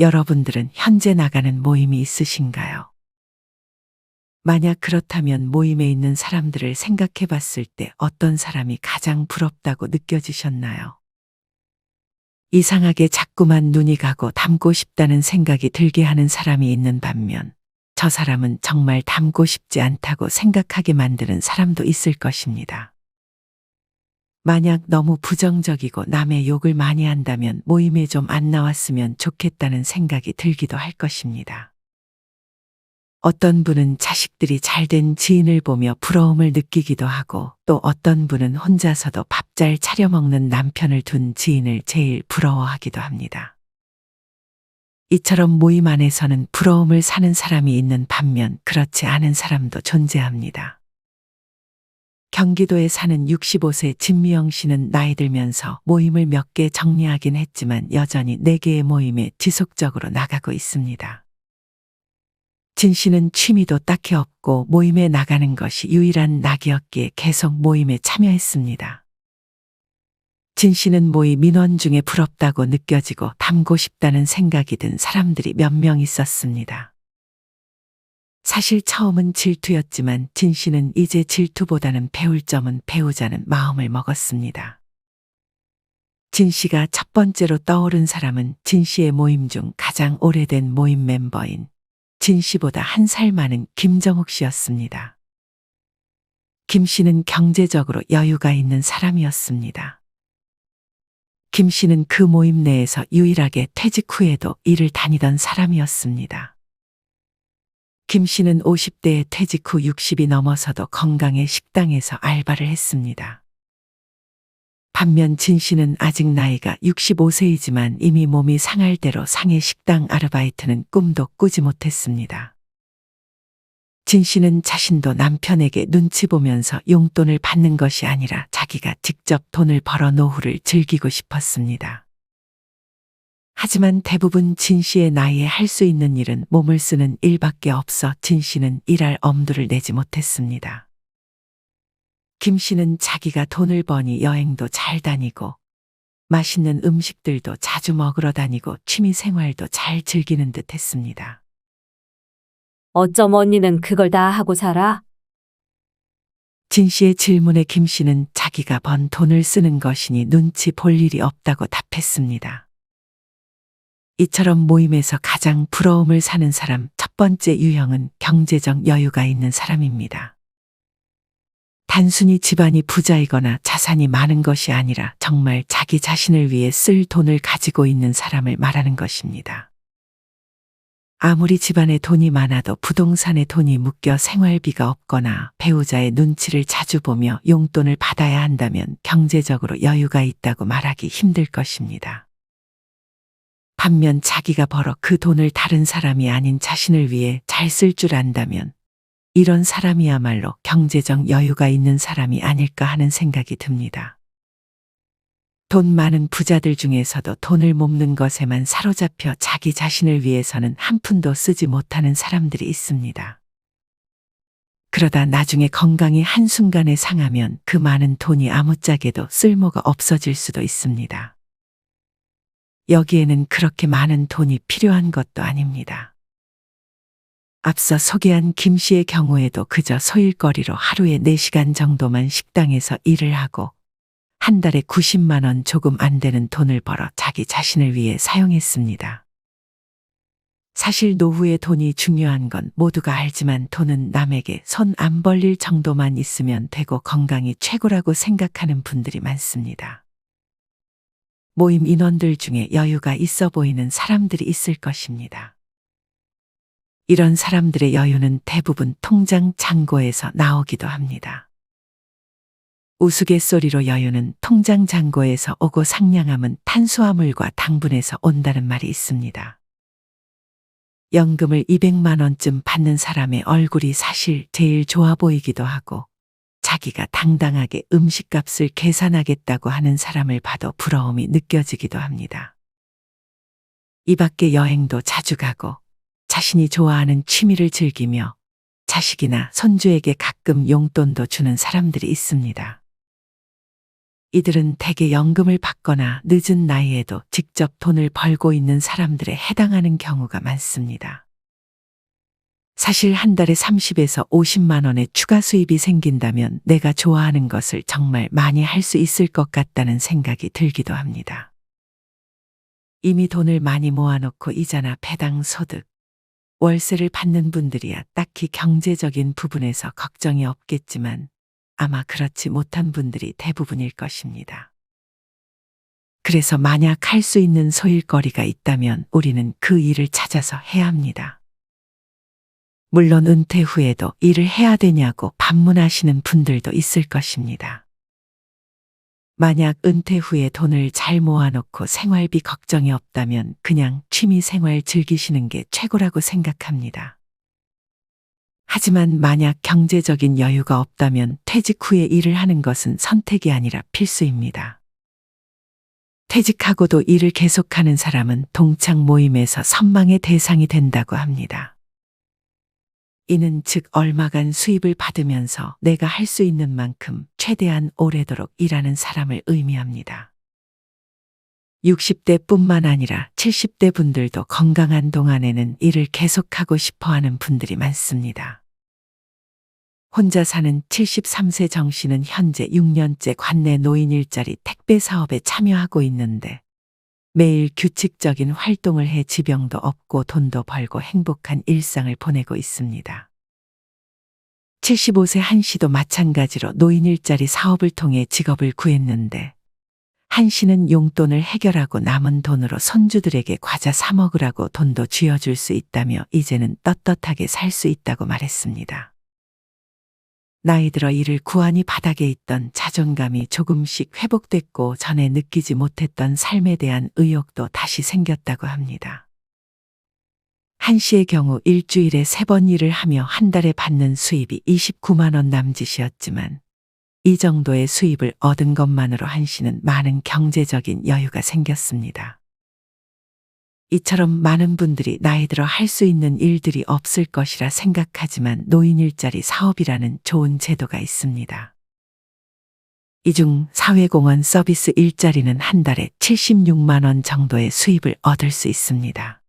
여러분들은 현재 나가는 모임이 있으신가요? 만약 그렇다면 모임에 있는 사람들을 생각해 봤을 때 어떤 사람이 가장 부럽다고 느껴지셨나요? 이상하게 자꾸만 눈이 가고 닮고 싶다는 생각이 들게 하는 사람이 있는 반면 저 사람은 정말 닮고 싶지 않다고 생각하게 만드는 사람도 있을 것입니다. 만약 너무 부정적이고 남의 욕을 많이 한다면 모임에 좀 안 나왔으면 좋겠다는 생각이 들기도 할 것입니다. 어떤 분은 자식들이 잘된 지인을 보며 부러움을 느끼기도 하고 또 어떤 분은 혼자서도 밥 잘 차려 먹는 남편을 둔 지인을 제일 부러워하기도 합니다. 이처럼 모임 안에서는 부러움을 사는 사람이 있는 반면 그렇지 않은 사람도 존재합니다. 경기도에 사는 65세 진미영 씨는 나이 들면서 모임을 몇 개 정리하긴 했지만 여전히 4개의 모임에 지속적으로 나가고 있습니다. 진 씨는 취미도 딱히 없고 모임에 나가는 것이 유일한 낙이었기에 계속 모임에 참여했습니다. 진 씨는 모임 민원 중에 부럽다고 느껴지고 닮고 싶다는 생각이 든 사람들이 몇 명 있었습니다. 사실 처음은 질투였지만 진 씨는 이제 질투보다는 배울 점은 배우자는 마음을 먹었습니다. 진 씨가 첫 번째로 떠오른 사람은 진 씨의 모임 중 가장 오래된 모임 멤버인 진 씨보다 1살 많은 김정욱 씨였습니다. 김 씨는 경제적으로 여유가 있는 사람이었습니다. 김 씨는 그 모임 내에서 유일하게 퇴직 후에도 일을 다니던 사람이었습니다. 김 씨는 50대에 퇴직 후 60이 넘어서도 건강의 식당에서 알바를 했습니다. 반면 진 씨는 아직 나이가 65세이지만 이미 몸이 상할 대로 상해 식당 아르바이트는 꿈도 꾸지 못했습니다. 진 씨는 자신도 남편에게 눈치 보면서 용돈을 받는 것이 아니라 자기가 직접 돈을 벌어 노후를 즐기고 싶었습니다. 하지만 대부분 진 씨의 나이에 할 수 있는 일은 몸을 쓰는 일밖에 없어 진 씨는 일할 엄두를 내지 못했습니다. 김 씨는 자기가 돈을 버니 여행도 잘 다니고 맛있는 음식들도 자주 먹으러 다니고 취미 생활도 잘 즐기는 듯 했습니다. 어쩜 언니는 그걸 다 하고 살아? 진 씨의 질문에 김 씨는 자기가 번 돈을 쓰는 것이니 눈치 볼 일이 없다고 답했습니다. 이처럼 모임에서 가장 부러움을 사는 사람 첫 번째 유형은 경제적 여유가 있는 사람입니다. 단순히 집안이 부자이거나 자산이 많은 것이 아니라 정말 자기 자신을 위해 쓸 돈을 가지고 있는 사람을 말하는 것입니다. 아무리 집안에 돈이 많아도 부동산에 돈이 묶여 생활비가 없거나 배우자의 눈치를 자주 보며 용돈을 받아야 한다면 경제적으로 여유가 있다고 말하기 힘들 것입니다. 반면 자기가 벌어 그 돈을 다른 사람이 아닌 자신을 위해 잘 쓸 줄 안다면 이런 사람이야말로 경제적 여유가 있는 사람이 아닐까 하는 생각이 듭니다. 돈 많은 부자들 중에서도 돈을 모으는 것에만 사로잡혀 자기 자신을 위해서는 한 푼도 쓰지 못하는 사람들이 있습니다. 그러다 나중에 건강이 한순간에 상하면 그 많은 돈이 아무짝에도 쓸모가 없어질 수도 있습니다. 여기에는 그렇게 많은 돈이 필요한 것도 아닙니다. 앞서 소개한 김 씨의 경우에도 그저 소일거리로 하루에 4시간 정도만 식당에서 일을 하고 한 달에 90만 원 조금 안 되는 돈을 벌어 자기 자신을 위해 사용했습니다. 사실 노후의 돈이 중요한 건 모두가 알지만 돈은 남에게 손 안 벌릴 정도만 있으면 되고 건강이 최고라고 생각하는 분들이 많습니다. 모임 인원들 중에 여유가 있어 보이는 사람들이 있을 것입니다. 이런 사람들의 여유는 대부분 통장 잔고에서 나오기도 합니다. 우스갯소리로 여유는 통장 잔고에서 오고 상냥함은 탄수화물과 당분에서 온다는 말이 있습니다. 연금을 200만 원쯤 받는 사람의 얼굴이 사실 제일 좋아 보이기도 하고 자기가 당당하게 음식값을 계산하겠다고 하는 사람을 봐도 부러움이 느껴지기도 합니다. 이 밖에 여행도 자주 가고 자신이 좋아하는 취미를 즐기며 자식이나 손주에게 가끔 용돈도 주는 사람들이 있습니다. 이들은 대개 연금을 받거나 늦은 나이에도 직접 돈을 벌고 있는 사람들에 해당하는 경우가 많습니다. 사실 한 달에 30에서 50만 원의 추가 수입이 생긴다면 내가 좋아하는 것을 정말 많이 할 수 있을 것 같다는 생각이 들기도 합니다. 이미 돈을 많이 모아놓고 이자나 배당 소득, 월세를 받는 분들이야 딱히 경제적인 부분에서 걱정이 없겠지만 아마 그렇지 못한 분들이 대부분일 것입니다. 그래서 만약 할 수 있는 소일거리가 있다면 우리는 그 일을 찾아서 해야 합니다. 물론 은퇴 후에도 일을 해야 되냐고 반문하시는 분들도 있을 것입니다. 만약 은퇴 후에 돈을 잘 모아놓고 생활비 걱정이 없다면 그냥 취미 생활 즐기시는 게 최고라고 생각합니다. 하지만 만약 경제적인 여유가 없다면 퇴직 후에 일을 하는 것은 선택이 아니라 필수입니다. 퇴직하고도 일을 계속하는 사람은 동창 모임에서 선망의 대상이 된다고 합니다. 이는 즉 얼마간 수입을 받으면서 내가 할 수 있는 만큼 최대한 오래도록 일하는 사람을 의미합니다. 60대뿐만 아니라 70대 분들도 건강한 동안에는 일을 계속하고 싶어하는 분들이 많습니다. 혼자 사는 73세 정 씨는 현재 6년째 관내 노인 일자리 택배 사업에 참여하고 있는데 매일 규칙적인 활동을 해 지병도 없고 돈도 벌고 행복한 일상을 보내고 있습니다. 75세 한 씨도 마찬가지로 노인 일자리 사업을 통해 직업을 구했는데 한 씨는 용돈을 해결하고 남은 돈으로 손주들에게 과자 사 먹으라고 돈도 쥐어줄 수 있다며 이제는 떳떳하게 살 수 있다고 말했습니다. 나이 들어 일을 구하니 바닥에 있던 자존감이 조금씩 회복됐고 전에 느끼지 못했던 삶에 대한 의욕도 다시 생겼다고 합니다. 한 씨의 경우 일주일에 3번 일을 하며 한 달에 받는 수입이 29만 원 남짓이었지만 이 정도의 수입을 얻은 것만으로 한 씨는 많은 경제적인 여유가 생겼습니다. 이처럼 많은 분들이 나이 들어 할 수 있는 일들이 없을 것이라 생각하지만 노인 일자리 사업이라는 좋은 제도가 있습니다. 이 중 사회공헌 서비스 일자리는 한 달에 76만 원 정도의 수입을 얻을 수 있습니다.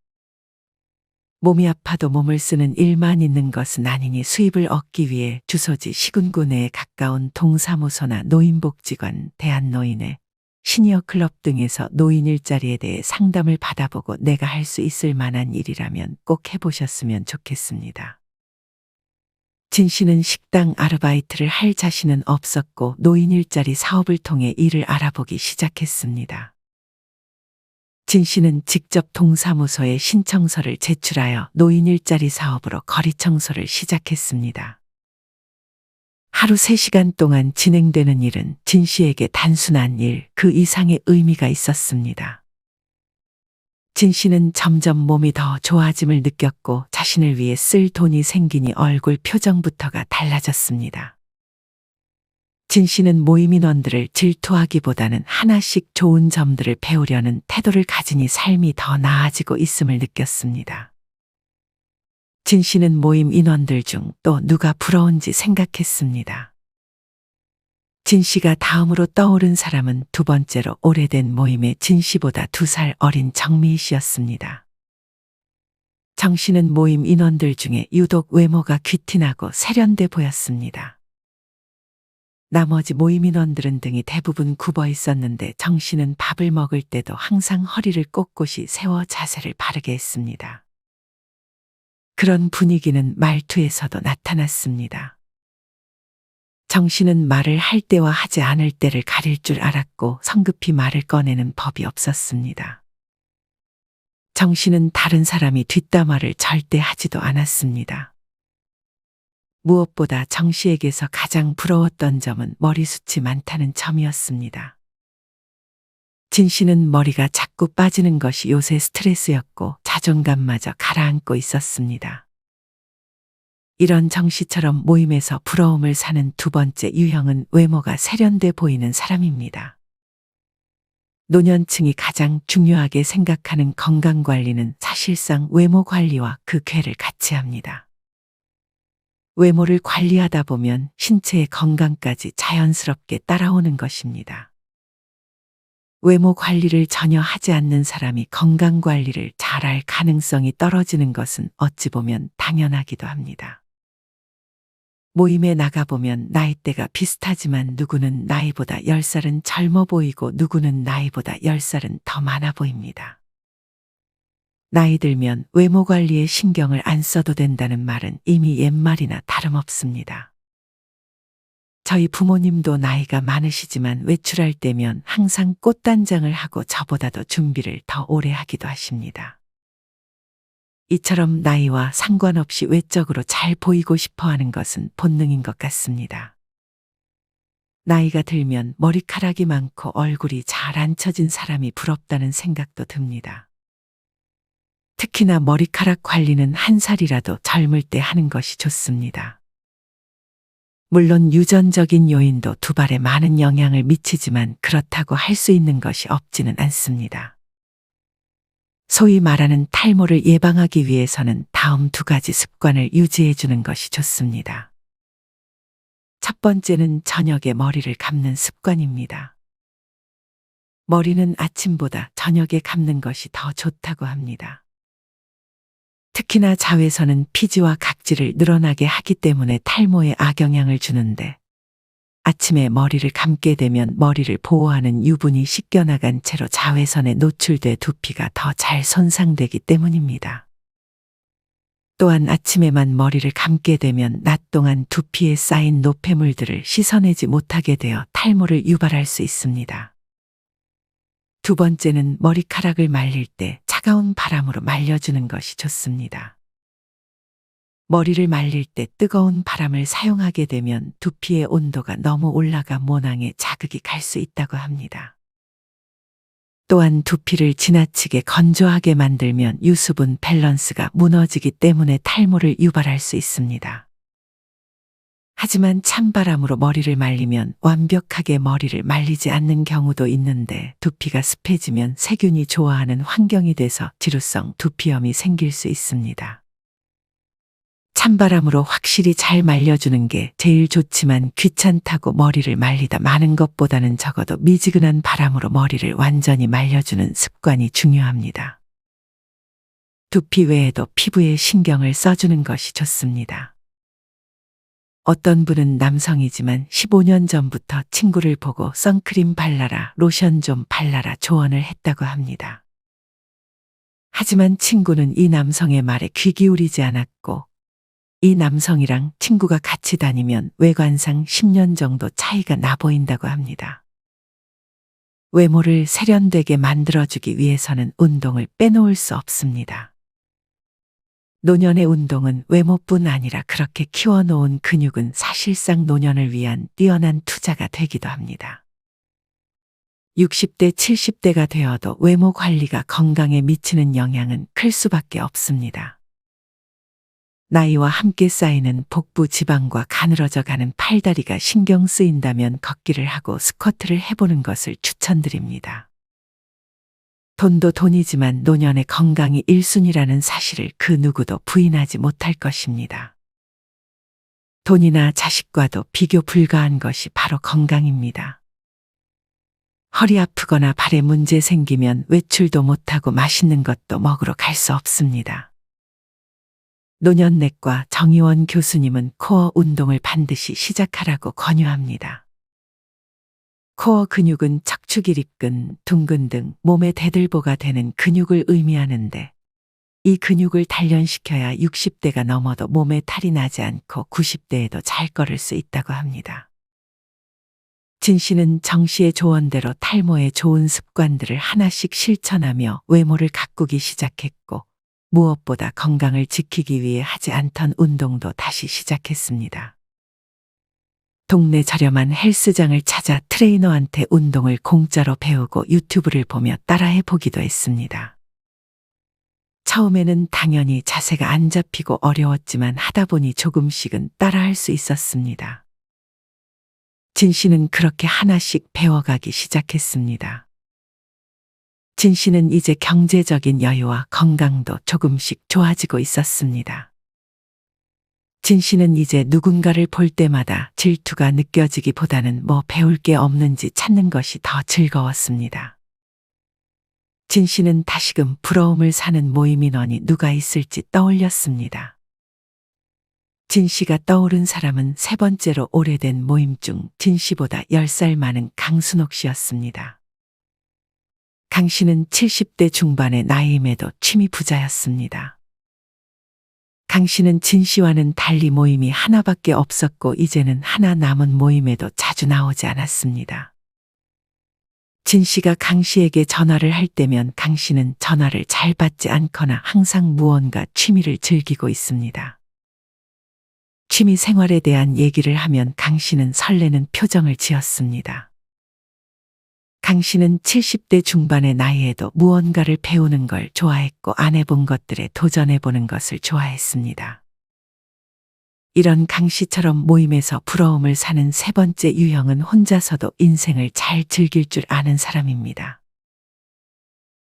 몸이 아파도 몸을 쓰는 일만 있는 것은 아니니 수입을 얻기 위해 주소지 시군구 내에 가까운 동사무소나 노인복지관, 대한노인회, 시니어 클럽 등에서 노인 일자리에 대해 상담을 받아보고 내가 할 수 있을 만한 일이라면 꼭 해보셨으면 좋겠습니다. 진 씨는 식당 아르바이트를 할 자신은 없었고 노인 일자리 사업을 통해 일을 알아보기 시작했습니다. 진 씨는 직접 동사무소에 신청서를 제출하여 노인 일자리 사업으로 거리 청소를 시작했습니다. 하루 3시간 동안 진행되는 일은 진 씨에게 단순한 일, 그 이상의 의미가 있었습니다. 진 씨는 점점 몸이 더 좋아짐을 느꼈고 자신을 위해 쓸 돈이 생기니 얼굴 표정부터가 달라졌습니다. 진 씨는 모임 인원들을 질투하기보다는 하나씩 좋은 점들을 배우려는 태도를 가지니 삶이 더 나아지고 있음을 느꼈습니다. 진 씨는 모임 인원들 중 또 누가 부러운지 생각했습니다. 진 씨가 다음으로 떠오른 사람은 두 번째로 오래된 모임의 진 씨보다 2살 어린 정미 씨였습니다. 정 씨는 모임 인원들 중에 유독 외모가 귀티나고 세련돼 보였습니다. 나머지 모임 인원들은 등이 대부분 굽어 있었는데 정 씨는 밥을 먹을 때도 항상 허리를 꼿꼿이 세워 자세를 바르게 했습니다. 그런 분위기는 말투에서도 나타났습니다. 정 씨는 말을 할 때와 하지 않을 때를 가릴 줄 알았고 성급히 말을 꺼내는 법이 없었습니다. 정 씨는 다른 사람이 뒷담화를 절대 하지도 않았습니다. 무엇보다 정 씨에게서 가장 부러웠던 점은 머리숱이 많다는 점이었습니다. 진 씨는 머리가 자꾸 빠지는 것이 요새 스트레스였고 자존감마저 가라앉고 있었습니다. 이런 정 씨처럼 모임에서 부러움을 사는 두 번째 유형은 외모가 세련돼 보이는 사람입니다. 노년층이 가장 중요하게 생각하는 건강관리는 사실상 외모 관리와 그 궤를 같이 합니다. 외모를 관리하다 보면 신체의 건강까지 자연스럽게 따라오는 것입니다. 외모 관리를 전혀 하지 않는 사람이 건강 관리를 잘할 가능성이 떨어지는 것은 어찌 보면 당연하기도 합니다. 모임에 나가보면 나이대가 비슷하지만 누구는 나이보다 10살은 젊어 보이고 누구는 나이보다 10살은 더 많아 보입니다. 나이 들면 외모 관리에 신경을 안 써도 된다는 말은 이미 옛말이나 다름없습니다. 저희 부모님도 나이가 많으시지만 외출할 때면 항상 꽃단장을 하고 저보다도 준비를 더 오래 하기도 하십니다. 이처럼 나이와 상관없이 외적으로 잘 보이고 싶어 하는 것은 본능인 것 같습니다. 나이가 들면 머리카락이 많고 얼굴이 잘 안 처진 사람이 부럽다는 생각도 듭니다. 특히나 머리카락 관리는 한 살이라도 젊을 때 하는 것이 좋습니다. 물론 유전적인 요인도 두발에 많은 영향을 미치지만 그렇다고 할 수 있는 것이 없지는 않습니다. 소위 말하는 탈모를 예방하기 위해서는 다음 두 가지 습관을 유지해 주는 것이 좋습니다. 첫 번째는 저녁에 머리를 감는 습관입니다. 머리는 아침보다 저녁에 감는 것이 더 좋다고 합니다. 특히나 자외선은 피지와 각질을 늘어나게 하기 때문에 탈모에 악영향을 주는데 아침에 머리를 감게 되면 머리를 보호하는 유분이 씻겨나간 채로 자외선에 노출돼 두피가 더 잘 손상되기 때문입니다. 또한 아침에만 머리를 감게 되면 낮 동안 두피에 쌓인 노폐물들을 씻어내지 못하게 되어 탈모를 유발할 수 있습니다. 두 번째는 머리카락을 말릴 때 차가운 바람으로 말려주는 것이 좋습니다. 머리를 말릴 때 뜨거운 바람을 사용하게 되면 두피의 온도가 너무 올라가 모낭에 자극이 갈 수 있다고 합니다. 또한 두피를 지나치게 건조하게 만들면 유수분 밸런스가 무너지기 때문에 탈모를 유발할 수 있습니다. 하지만 찬바람으로 머리를 말리면 완벽하게 머리를 말리지 않는 경우도 있는데 두피가 습해지면 세균이 좋아하는 환경이 돼서 지루성 두피염이 생길 수 있습니다. 찬바람으로 확실히 잘 말려주는 게 제일 좋지만 귀찮다고 머리를 말리다 마는 것보다는 적어도 미지근한 바람으로 머리를 완전히 말려주는 습관이 중요합니다. 두피 외에도 피부에 신경을 써주는 것이 좋습니다. 어떤 분은 남성이지만 15년 전부터 친구를 보고 선크림 발라라, 로션 좀 발라라 조언을 했다고 합니다. 하지만 친구는 이 남성의 말에 귀 기울이지 않았고 이 남성이랑 친구가 같이 다니면 외관상 10년 정도 차이가 나 보인다고 합니다. 외모를 세련되게 만들어주기 위해서는 운동을 빼놓을 수 없습니다. 노년의 운동은 외모뿐 아니라 그렇게 키워놓은 근육은 사실상 노년을 위한 뛰어난 투자가 되기도 합니다. 60대, 70대가 되어도 외모 관리가 건강에 미치는 영향은 클 수밖에 없습니다. 나이와 함께 쌓이는 복부 지방과 가늘어져 가는 팔다리가 신경 쓰인다면 걷기를 하고 스쿼트를 해보는 것을 추천드립니다. 돈도 돈이지만 노년의 건강이 1순위라는 사실을 그 누구도 부인하지 못할 것입니다. 돈이나 자식과도 비교 불가한 것이 바로 건강입니다. 허리 아프거나 발에 문제 생기면 외출도 못하고 맛있는 것도 먹으러 갈 수 없습니다. 노년내과 정의원 교수님은 코어 운동을 반드시 시작하라고 권유합니다. 코어 근육은 척추기 립근, 둔근 등 몸의 대들보가 되는 근육을 의미하는데 이 근육을 단련시켜야 60대가 넘어도 몸에 탈이 나지 않고 90대에도 잘 걸을 수 있다고 합니다. 진 씨는 정 씨의 조언대로 탈모의 좋은 습관들을 하나씩 실천하며 외모를 가꾸기 시작했고 무엇보다 건강을 지키기 위해 하지 않던 운동도 다시 시작했습니다. 동네 저렴한 헬스장을 찾아 트레이너한테 운동을 공짜로 배우고 유튜브를 보며 따라해 보기도 했습니다. 처음에는 당연히 자세가 안 잡히고 어려웠지만 하다 보니 조금씩은 따라할 수 있었습니다. 진 씨는 그렇게 하나씩 배워가기 시작했습니다. 진 씨는 이제 경제적인 여유와 건강도 조금씩 좋아지고 있었습니다. 진 씨는 이제 누군가를 볼 때마다 질투가 느껴지기보다는 뭐 배울 게 없는지 찾는 것이 더 즐거웠습니다. 진 씨는 다시금 부러움을 사는 모임 인원이 누가 있을지 떠올렸습니다. 진 씨가 떠오른 사람은 세 번째로 오래된 모임 중 진 씨보다 10살 많은 강순옥 씨였습니다. 강 씨는 70대 중반의 나이임에도 취미 부자였습니다. 강 씨는 진 씨와는 달리 모임이 하나밖에 없었고 이제는 하나 남은 모임에도 자주 나오지 않았습니다. 진 씨가 강 씨에게 전화를 할 때면 강 씨는 전화를 잘 받지 않거나 항상 무언가 취미를 즐기고 있습니다. 취미 생활에 대한 얘기를 하면 강 씨는 설레는 표정을 지었습니다. 강 씨는 70대 중반의 나이에도 무언가를 배우는 걸 좋아했고 안 해본 것들에 도전해보는 것을 좋아했습니다. 이런 강 씨처럼 모임에서 부러움을 사는 세 번째 유형은 혼자서도 인생을 잘 즐길 줄 아는 사람입니다.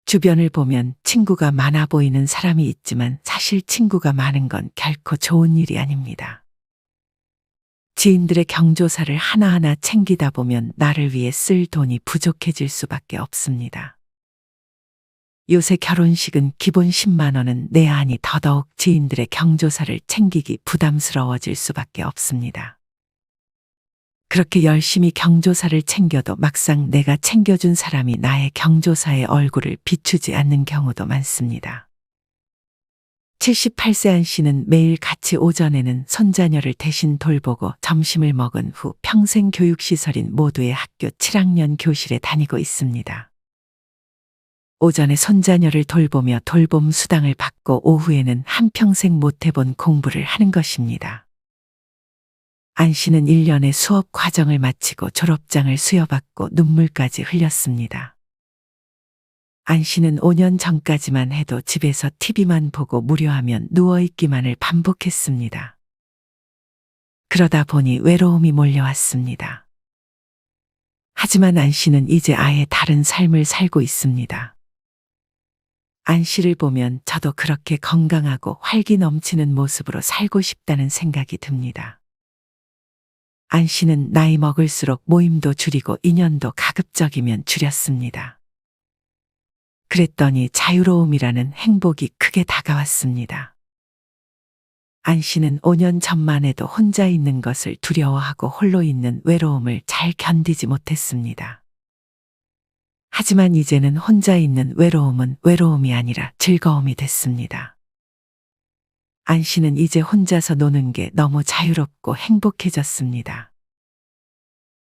주변을 보면 친구가 많아 보이는 사람이 있지만 사실 친구가 많은 건 결코 좋은 일이 아닙니다. 지인들의 경조사를 하나하나 챙기다 보면 나를 위해 쓸 돈이 부족해질 수밖에 없습니다. 요새 결혼식은 기본 10만 원은 내야 하니 더더욱 지인들의 경조사를 챙기기 부담스러워질 수밖에 없습니다. 그렇게 열심히 경조사를 챙겨도 막상 내가 챙겨준 사람이 나의 경조사의 얼굴을 비추지 않는 경우도 많습니다. 78세 안 씨는 매일 같이 오전에는 손자녀를 대신 돌보고 점심을 먹은 후 평생 교육시설인 모두의 학교 7학년 교실에 다니고 있습니다. 오전에 손자녀를 돌보며 돌봄 수당을 받고 오후에는 한평생 못 해본 공부를 하는 것입니다. 안 씨는 1년의 수업 과정을 마치고 졸업장을 수여받고 눈물까지 흘렸습니다. 안 씨는 5년 전까지만 해도 집에서 TV만 보고 무료하면 누워있기만을 반복했습니다. 그러다 보니 외로움이 몰려왔습니다. 하지만 안 씨는 이제 아예 다른 삶을 살고 있습니다. 안 씨를 보면 저도 그렇게 건강하고 활기 넘치는 모습으로 살고 싶다는 생각이 듭니다. 안 씨는 나이 먹을수록 모임도 줄이고 인연도 가급적이면 줄였습니다. 그랬더니 자유로움이라는 행복이 크게 다가왔습니다. 안 씨는 5년 전만 해도 혼자 있는 것을 두려워하고 홀로 있는 외로움을 잘 견디지 못했습니다. 하지만 이제는 혼자 있는 외로움은 외로움이 아니라 즐거움이 됐습니다. 안 씨는 이제 혼자서 노는 게 너무 자유롭고 행복해졌습니다.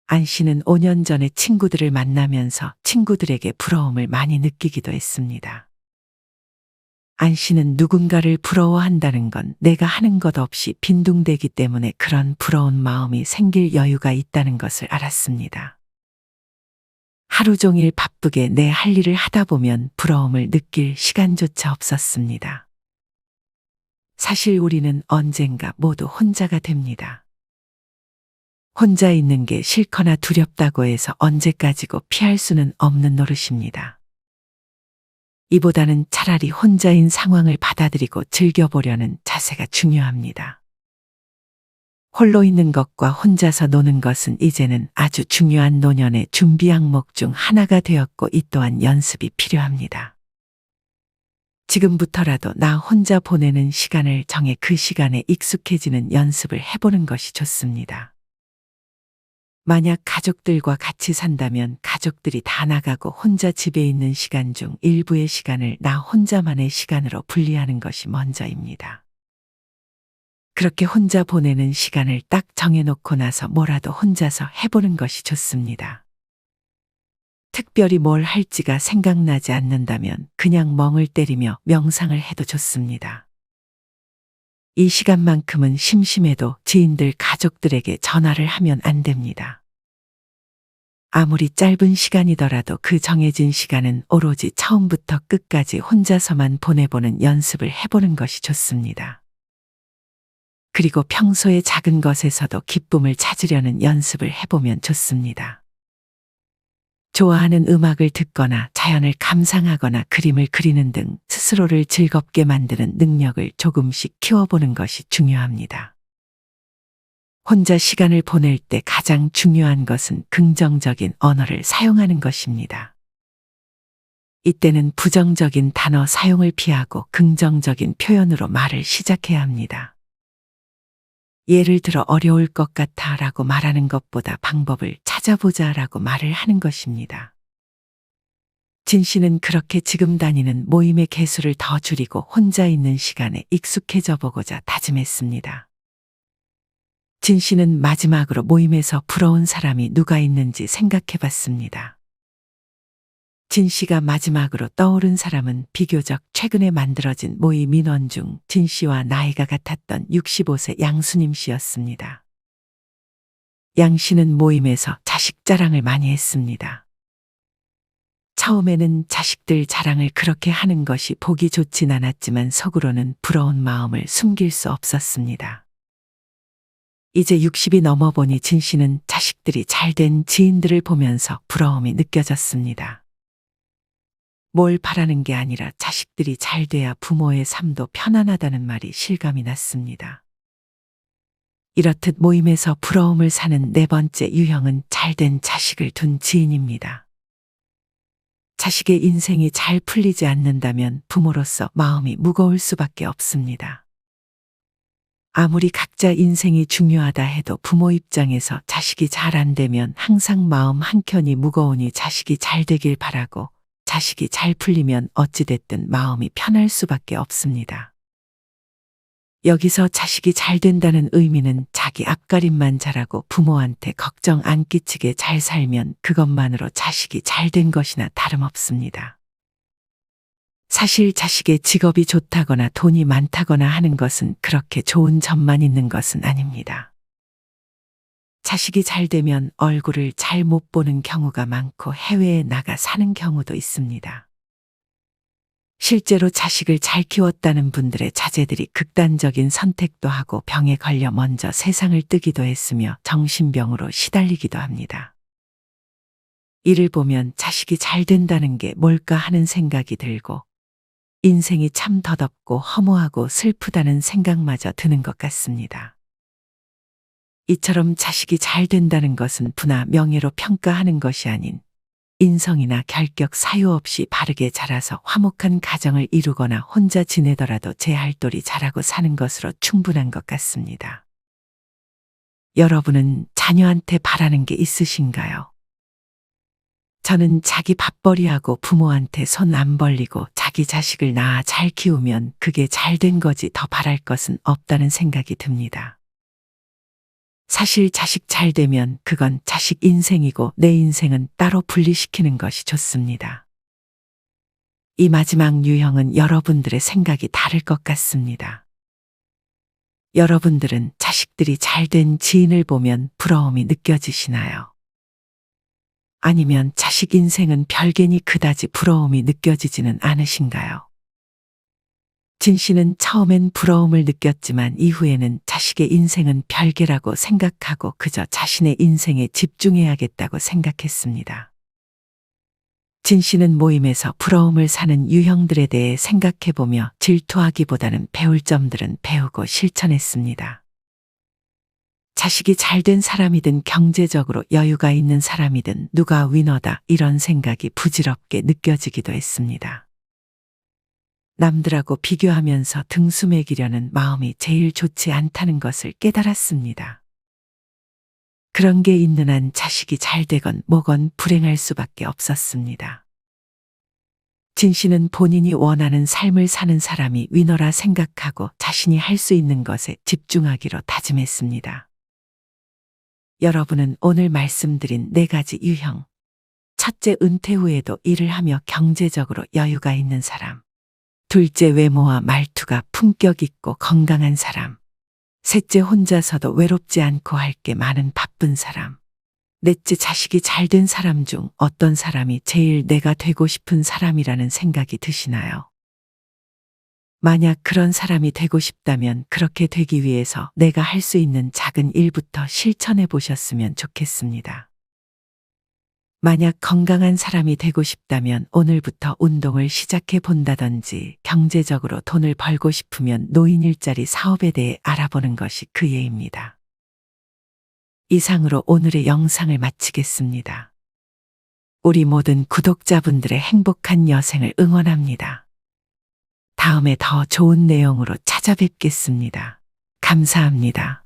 안 씨는 5년 전에 친구들을 만나면서 친구들에게 부러움을 많이 느끼기도 했습니다. 안 씨는 누군가를 부러워한다는 건 내가 하는 것 없이 빈둥대기 때문에 그런 부러운 마음이 생길 여유가 있다는 것을 알았습니다. 하루 종일 바쁘게 내 할 일을 하다 보면 부러움을 느낄 시간조차 없었습니다. 사실 우리는 언젠가 모두 혼자가 됩니다. 혼자 있는 게 싫거나 두렵다고 해서 언제까지고 피할 수는 없는 노릇입니다. 이보다는 차라리 혼자인 상황을 받아들이고 즐겨보려는 자세가 중요합니다. 홀로 있는 것과 혼자서 노는 것은 이제는 아주 중요한 노년의 준비 항목 중 하나가 되었고 이 또한 연습이 필요합니다. 지금부터라도 나 혼자 보내는 시간을 정해 그 시간에 익숙해지는 연습을 해보는 것이 좋습니다. 만약 가족들과 같이 산다면 가족들이 다 나가고 혼자 집에 있는 시간 중 일부의 시간을 나 혼자만의 시간으로 분리하는 것이 먼저입니다. 그렇게 혼자 보내는 시간을 딱 정해놓고 나서 뭐라도 혼자서 해보는 것이 좋습니다. 특별히 뭘 할지가 생각나지 않는다면 그냥 멍을 때리며 명상을 해도 좋습니다. 이 시간만큼은 심심해도 지인들 가족들에게 전화를 하면 안 됩니다. 아무리 짧은 시간이더라도 그 정해진 시간은 오로지 처음부터 끝까지 혼자서만 보내보는 연습을 해보는 것이 좋습니다. 그리고 평소의 작은 것에서도 기쁨을 찾으려는 연습을 해보면 좋습니다. 좋아하는 음악을 듣거나 자연을 감상하거나 그림을 그리는 등 스스로를 즐겁게 만드는 능력을 조금씩 키워보는 것이 중요합니다. 혼자 시간을 보낼 때 가장 중요한 것은 긍정적인 언어를 사용하는 것입니다. 이때는 부정적인 단어 사용을 피하고 긍정적인 표현으로 말을 시작해야 합니다. 예를 들어 어려울 것 같아 라고 말하는 것보다 방법을 찾아보자 라고 말을 하는 것입니다. 진 씨는 그렇게 지금 다니는 모임의 개수를 더 줄이고 혼자 있는 시간에 익숙해져 보고자 다짐했습니다. 진 씨는 마지막으로 모임에서 부러운 사람이 누가 있는지 생각해 봤습니다. 진 씨가 마지막으로 떠오른 사람은 비교적 최근에 만들어진 모임 인원 중 진 씨와 나이가 같았던 65세 양수님 씨였습니다. 양 씨는 모임에서 자식 자랑을 많이 했습니다. 처음에는 자식들 자랑을 그렇게 하는 것이 보기 좋진 않았지만 속으로는 부러운 마음을 숨길 수 없었습니다. 이제 60이 넘어보니 진 씨는 자식들이 잘된 지인들을 보면서 부러움이 느껴졌습니다. 뭘 바라는 게 아니라 자식들이 잘 돼야 부모의 삶도 편안하다는 말이 실감이 났습니다. 이렇듯 모임에서 부러움을 사는 네 번째 유형은 잘된 자식을 둔 지인입니다. 자식의 인생이 잘 풀리지 않는다면 부모로서 마음이 무거울 수밖에 없습니다. 아무리 각자 인생이 중요하다 해도 부모 입장에서 자식이 잘 안 되면 항상 마음 한켠이 무거우니 자식이 잘 되길 바라고 자식이 잘 풀리면 어찌됐든 마음이 편할 수밖에 없습니다. 여기서 자식이 잘 된다는 의미는 자기 앞가림만 잘하고 부모한테 걱정 안 끼치게 잘 살면 그것만으로 자식이 잘 된 것이나 다름없습니다. 사실 자식의 직업이 좋다거나 돈이 많다거나 하는 것은 그렇게 좋은 점만 있는 것은 아닙니다. 자식이 잘 되면 얼굴을 잘 못 보는 경우가 많고 해외에 나가 사는 경우도 있습니다. 실제로 자식을 잘 키웠다는 분들의 자제들이 극단적인 선택도 하고 병에 걸려 먼저 세상을 뜨기도 했으며 정신병으로 시달리기도 합니다. 이를 보면 자식이 잘 된다는 게 뭘까 하는 생각이 들고 인생이 참 덧없고 허무하고 슬프다는 생각마저 드는 것 같습니다. 이처럼 자식이 잘 된다는 것은 부나 명예로 평가하는 것이 아닌 인성이나 결격 사유 없이 바르게 자라서 화목한 가정을 이루거나 혼자 지내더라도 제 할돌이 잘하고 사는 것으로 충분한 것 같습니다. 여러분은 자녀한테 바라는 게 있으신가요? 저는 자기 밥벌이하고 부모한테 손 안 벌리고 자기 자식을 낳아 잘 키우면 그게 잘 된 거지 더 바랄 것은 없다는 생각이 듭니다. 사실 자식 잘 되면 그건 자식 인생이고 내 인생은 따로 분리시키는 것이 좋습니다. 이 마지막 유형은 여러분들의 생각이 다를 것 같습니다. 여러분들은 자식들이 잘 된 지인을 보면 부러움이 느껴지시나요? 아니면 자식 인생은 별개니 그다지 부러움이 느껴지지는 않으신가요? 진 씨는 처음엔 부러움을 느꼈지만 이후에는 자식의 인생은 별개라고 생각하고 그저 자신의 인생에 집중해야겠다고 생각했습니다. 진 씨는 모임에서 부러움을 사는 유형들에 대해 생각해보며 질투하기보다는 배울 점들은 배우고 실천했습니다. 자식이 잘된 사람이든 경제적으로 여유가 있는 사람이든 누가 위너다 이런 생각이 부질없게 느껴지기도 했습니다. 남들하고 비교하면서 등수 매기려는 마음이 제일 좋지 않다는 것을 깨달았습니다. 그런 게 있는 한 자식이 잘 되건 뭐건 불행할 수밖에 없었습니다. 진 씨는 본인이 원하는 삶을 사는 사람이 위너라 생각하고 자신이 할 수 있는 것에 집중하기로 다짐했습니다. 여러분은 오늘 말씀드린 4가지 유형. 첫째, 은퇴 후에도 일을 하며 경제적으로 여유가 있는 사람. 둘째, 외모와 말투가 품격 있고 건강한 사람. 셋째, 혼자서도 외롭지 않고 할 게 많은 바쁜 사람. 넷째, 자식이 잘된 사람 중 어떤 사람이 제일 내가 되고 싶은 사람이라는 생각이 드시나요? 만약 그런 사람이 되고 싶다면 그렇게 되기 위해서 내가 할 수 있는 작은 일부터 실천해 보셨으면 좋겠습니다. 만약 건강한 사람이 되고 싶다면 오늘부터 운동을 시작해 본다든지 경제적으로 돈을 벌고 싶으면 노인 일자리 사업에 대해 알아보는 것이 그 예입니다. 이상으로 오늘의 영상을 마치겠습니다. 우리 모든 구독자분들의 행복한 여생을 응원합니다. 다음에 더 좋은 내용으로 찾아뵙겠습니다. 감사합니다.